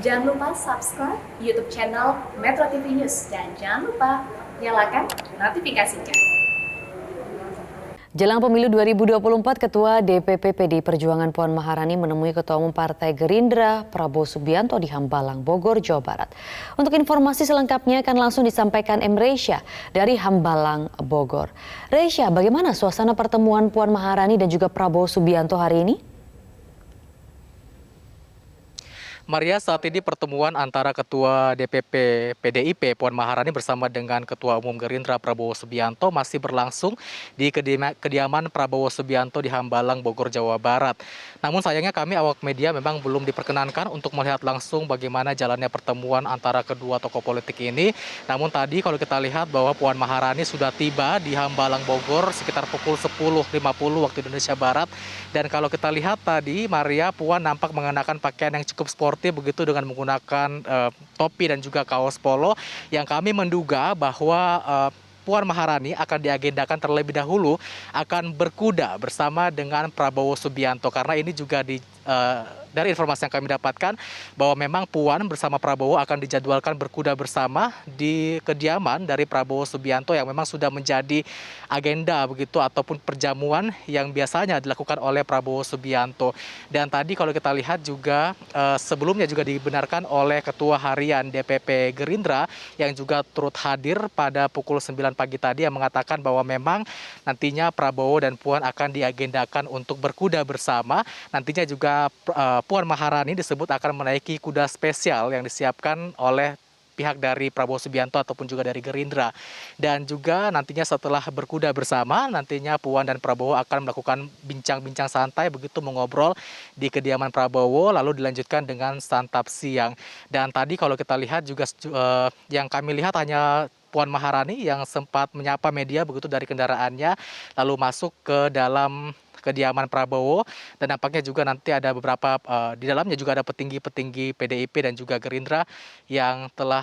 Jangan lupa subscribe YouTube channel Metro TV News dan jangan lupa nyalakan notifikasinya. Jelang pemilu 2024, Ketua DPP PDI Perjuangan Puan Maharani menemui Ketua Umum Partai Gerindra Prabowo Subianto di Hambalang, Bogor, Jawa Barat. Untuk informasi selengkapnya akan langsung disampaikan Reisha dari Hambalang, Bogor. Reisha, bagaimana suasana pertemuan Puan Maharani dan juga Prabowo Subianto hari ini? Maria, saat ini pertemuan antara Ketua DPP PDIP Puan Maharani bersama dengan Ketua Umum Gerindra Prabowo Subianto masih berlangsung di kediaman Prabowo Subianto di Hambalang, Bogor, Jawa Barat. Namun sayangnya kami awak media memang belum diperkenankan untuk melihat langsung bagaimana jalannya pertemuan antara kedua tokoh politik ini. Namun tadi kalau kita lihat bahwa Puan Maharani sudah tiba di Hambalang, Bogor sekitar pukul 10.50 waktu Indonesia Barat. Dan kalau kita lihat tadi, Maria, Puan nampak mengenakan pakaian yang cukup sportif begitu dengan menggunakan topi dan juga kaos polo yang kami menduga bahwa Puan Maharani akan diagendakan terlebih dahulu akan berkuda bersama dengan Prabowo Subianto karena ini juga dari informasi yang kami dapatkan bahwa memang Puan bersama Prabowo akan dijadwalkan berkuda bersama di kediaman dari Prabowo Subianto yang memang sudah menjadi agenda begitu ataupun perjamuan yang biasanya dilakukan oleh Prabowo Subianto. Dan tadi kalau kita lihat juga sebelumnya juga dibenarkan oleh Ketua Harian DPP Gerindra yang juga turut hadir pada pukul 9 pagi tadi yang mengatakan bahwa memang nantinya Prabowo dan Puan akan diagendakan untuk berkuda bersama. Nantinya juga Puan Maharani disebut akan menaiki kuda spesial yang disiapkan oleh pihak dari Prabowo Subianto ataupun juga dari Gerindra. Dan juga nantinya setelah berkuda bersama, nantinya Puan dan Prabowo akan melakukan bincang-bincang santai begitu mengobrol di kediaman Prabowo lalu dilanjutkan dengan santap siang. Dan tadi kalau kita lihat juga yang kami lihat hanya Puan Maharani yang sempat menyapa media begitu dari kendaraannya lalu masuk ke dalam kediaman Prabowo dan nampaknya juga nanti ada beberapa di dalamnya juga ada petinggi-petinggi PDIP dan juga Gerindra yang telah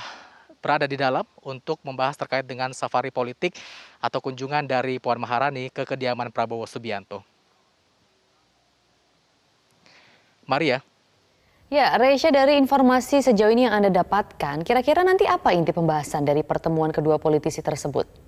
berada di dalam untuk membahas terkait dengan safari politik atau kunjungan dari Puan Maharani ke kediaman Prabowo Subianto. Maria. Ya, Reisha, dari informasi sejauh ini yang Anda dapatkan, kira-kira nanti apa inti pembahasan dari pertemuan kedua politisi tersebut?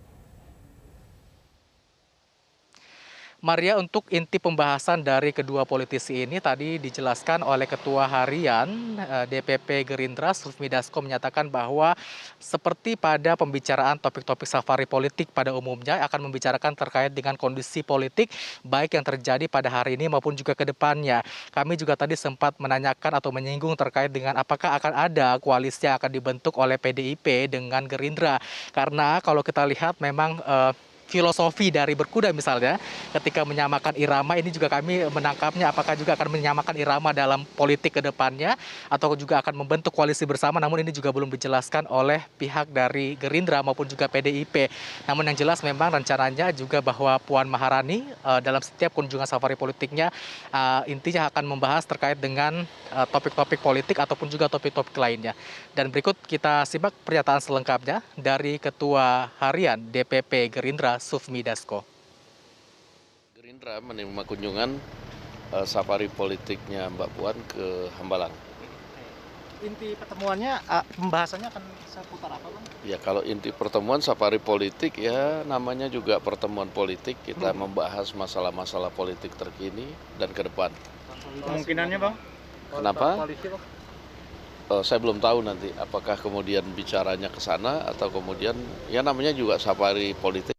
Maria, untuk inti pembahasan dari kedua politisi ini tadi dijelaskan oleh Ketua Harian DPP Gerindra Sufmi Dasko menyatakan bahwa seperti pada pembicaraan topik-topik safari politik pada umumnya akan membicarakan terkait dengan kondisi politik baik yang terjadi pada hari ini maupun juga ke depannya. Kami juga tadi sempat menanyakan atau menyinggung terkait dengan apakah akan ada koalisi yang akan dibentuk oleh PDIP dengan Gerindra. Karena kalau kita lihat memang filosofi dari berkuda misalnya ketika menyamakan irama ini juga kami menangkapnya apakah juga akan menyamakan irama dalam politik ke depannya atau juga akan membentuk koalisi bersama, namun ini juga belum dijelaskan oleh pihak dari Gerindra maupun juga PDIP. Namun yang jelas memang rencananya juga bahwa Puan Maharani dalam setiap kunjungan safari politiknya intinya akan membahas terkait dengan topik-topik politik ataupun juga topik-topik lainnya. Dan berikut kita simak pernyataan selengkapnya dari Ketua Harian DPP Gerindra Sufmi Dasko. Gerindra menerima kunjungan safari politiknya Mbak Puan ke Hambalang. Inti pertemuannya, pembahasannya akan seputar apa, Bang? Ya, kalau inti pertemuan safari politik ya namanya juga pertemuan politik. Kita membahas masalah-masalah politik terkini dan ke depan. Kemungkinannya, Bang? Kenapa? Saya belum tahu nanti apakah kemudian bicaranya ke sana atau kemudian ya namanya juga safari politik.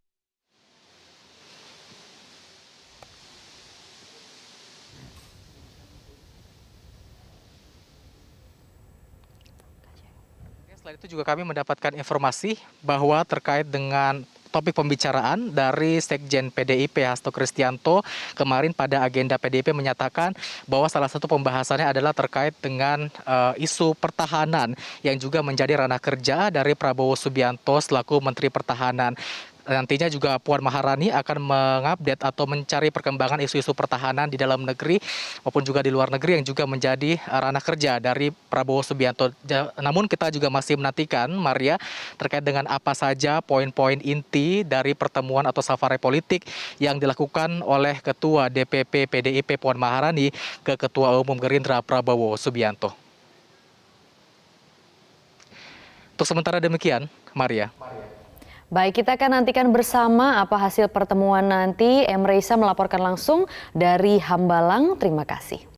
Selain itu juga kami mendapatkan informasi bahwa terkait dengan topik pembicaraan dari Sekjen PDIP Hasto Kristianto kemarin pada agenda PDIP menyatakan bahwa salah satu pembahasannya adalah terkait dengan isu pertahanan yang juga menjadi ranah kerja dari Prabowo Subianto selaku Menteri Pertahanan. Nantinya juga Puan Maharani akan mengupdate atau mencari perkembangan isu-isu pertahanan di dalam negeri maupun juga di luar negeri yang juga menjadi ranah kerja dari Prabowo Subianto. Namun kita juga masih menantikan, Maria, terkait dengan apa saja poin-poin inti dari pertemuan atau safari politik yang dilakukan oleh Ketua DPP PDIP Puan Maharani ke Ketua Umum Gerindra Prabowo Subianto. Untuk sementara demikian, Maria. Baik, kita akan nantikan bersama apa hasil pertemuan nanti. Emreisa melaporkan langsung dari Hambalang. Terima kasih.